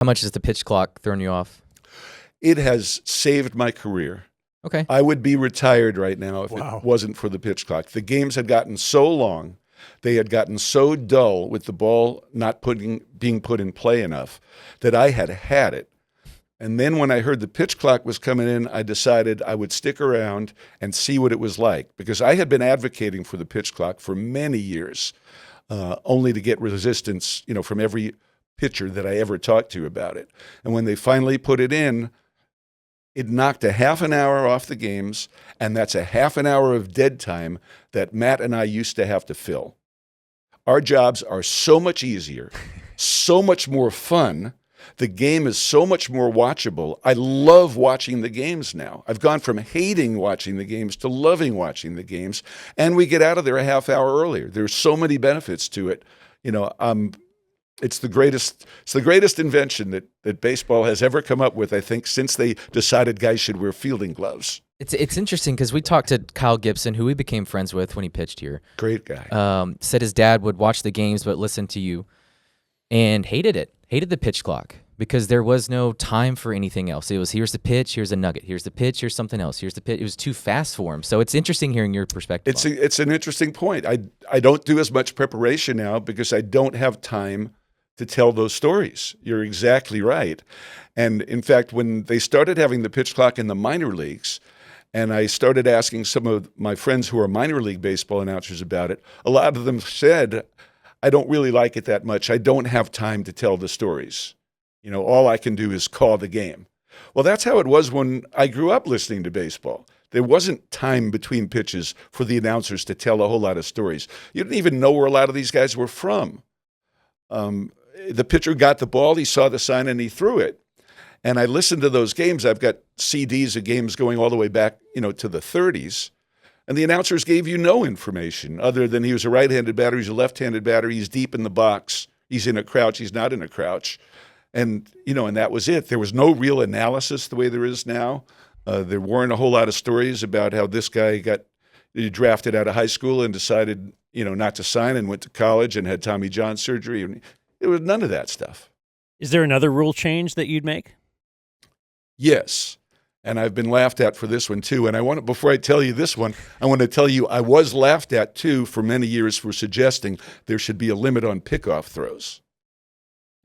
How much has the pitch clock thrown you off? It has saved my career. Okay. I would be retired right now if it wasn't for the pitch clock. The games had gotten so long, they had gotten so dull with the ball not being put in play enough that I had it. And then when I heard the pitch clock was coming in, I decided I would stick around and see what it was like, because I had been advocating for the pitch clock for many years, only to get resistance, from every pitcher that I ever talked to about it. And when they finally put it in, it knocked a half an hour off the games, and that's a half an hour of dead time that Matt and I used to have to fill. Our jobs are so much easier, so much more fun. The game is so much more watchable. I love watching the games now. I've gone from hating watching the games to loving watching the games, and we get out of there a half hour earlier. There's so many benefits to it. It's the greatest invention that baseball has ever come up with, I think, since they decided guys should wear fielding gloves. It's interesting because we talked to Kyle Gibson, who we became friends with when he pitched here. Great guy. Said his dad would watch the games but listen to you, and hated the pitch clock because there was no time for anything else. It was, here's the pitch, here's a nugget, here's the pitch, here's something else, here's the pitch. It was too fast for him. So it's interesting hearing your perspective. It's an interesting point. I don't do as much preparation now because I don't have time to tell those stories. You're exactly right. And in fact, when they started having the pitch clock in the minor leagues, and I started asking some of my friends who are minor league baseball announcers about it, a lot of them said, I don't really like it that much. I don't have time to tell the stories. All I can do is call the game. Well, that's how it was when I grew up listening to baseball. There wasn't time between pitches for the announcers to tell a whole lot of stories. You didn't even know where a lot of these guys were from. The pitcher got the ball, he saw the sign, and he threw it. And I listened to those games. I've got CDs of games going all the way back, to the 30s. And the announcers gave you no information other than he was a right-handed batter, he's a left-handed batter, he's deep in the box, he's in a crouch, he's not in a crouch. And, and that was it. There was no real analysis the way there is now. There weren't a whole lot of stories about how this guy got drafted out of high school and decided, not to sign and went to college and had Tommy John surgery. There was none of that stuff. Is there another rule change that you'd make? Yes. And I've been laughed at for this one too. And before I tell you this one, I want to tell you I was laughed at too for many years for suggesting there should be a limit on pickoff throws.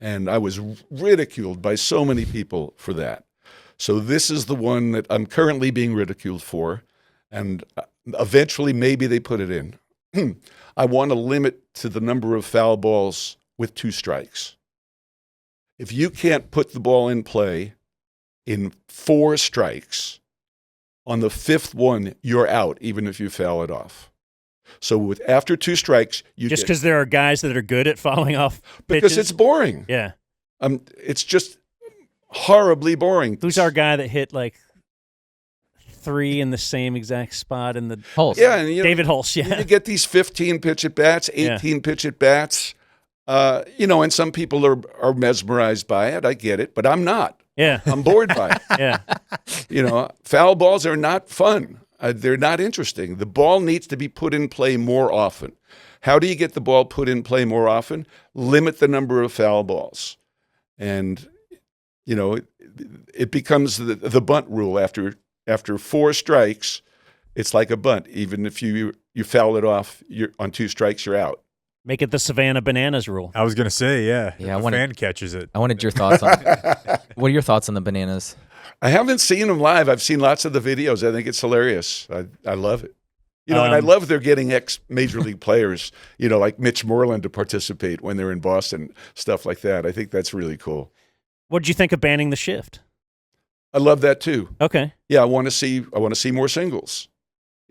And I was ridiculed by so many people for that. So this is the one that I'm currently being ridiculed for. And eventually maybe they put it in. I want a limit to the number of foul balls with 2 strikes. If you can't put the ball in play in 4 strikes, on the 5th one, you're out, even if you foul it off. So after 2 strikes, just because there are guys that are good at fouling off pitches? Because it's boring. Yeah. It's just horribly boring. Who's our guy that hit like 3 in the same exact spot in the Hulse? Yeah, and, David Hulse. Yeah. You get these 15 pitch at bats, 18 pitch at bats. And some people are mesmerized by it. I get it, but I'm not. Yeah. I'm bored by it. Yeah. Foul balls are not fun. They're not interesting. The ball needs to be put in play more often. How do you get the ball put in play more often? Limit the number of foul balls. And, it becomes the bunt rule. After 4 strikes, it's like a bunt. Even if you foul it off, on 2 strikes, you're out. Make it the Savannah Bananas rule. I was going to say, yeah. Yeah, the fan catches it. I wanted your thoughts on what are your thoughts on the bananas? I haven't seen them live. I've seen lots of the videos. I think it's hilarious. I love it. And I love they're getting ex-major league players, like Mitch Moreland to participate when they're in Boston, stuff like that. I think that's really cool. What did you think of banning the shift? I love that too. Okay. Yeah, I want to see more singles.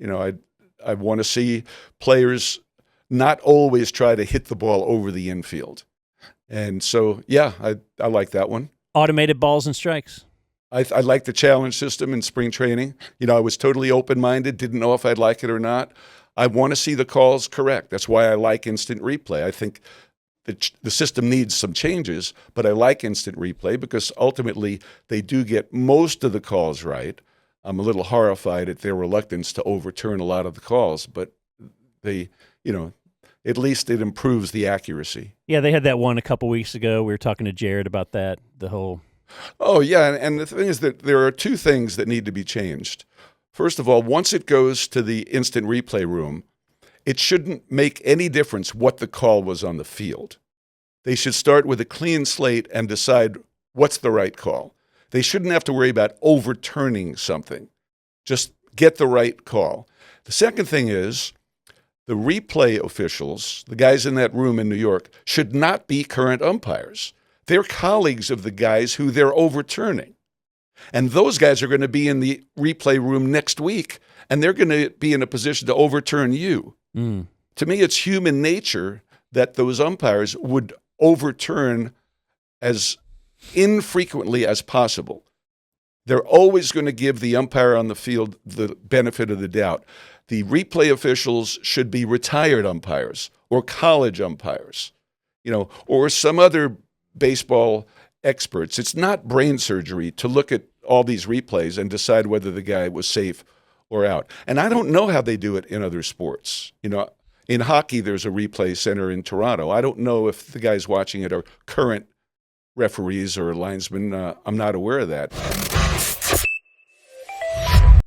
I want to see players not always try to hit the ball over the infield. And so, yeah, I like that one. Automated balls and strikes. I like the challenge system in spring training. I was totally open-minded, didn't know if I'd like it or not. I want to see the calls correct. That's why I like instant replay. I think the system needs some changes, but I like instant replay because ultimately they do get most of the calls right. I'm a little horrified at their reluctance to overturn a lot of the calls, but they at least it improves the accuracy. Yeah, they had that one a couple weeks ago. We were talking to Jared about that. The whole. Oh, yeah. And the thing is that there are two things that need to be changed. First of all, once it goes to the instant replay room, it shouldn't make any difference what the call was on the field. They should start with a clean slate and decide what's the right call. They shouldn't have to worry about overturning something. Just get the right call. The second thing is the replay officials, the guys in that room in New York, should not be current umpires. They're colleagues of the guys who they're overturning. And those guys are going to be in the replay room next week, and they're going to be in a position to overturn you. To me, it's human nature that those umpires would overturn as infrequently as possible. They're always going to give the umpire on the field the benefit of the doubt. The replay officials should be retired umpires or college umpires, or some other baseball experts. It's not brain surgery to look at all these replays and decide whether the guy was safe or out. And I don't know how they do it in other sports. In hockey, there's a replay center in Toronto. I don't know if the guys watching it are current referees or linesmen. I'm not aware of that.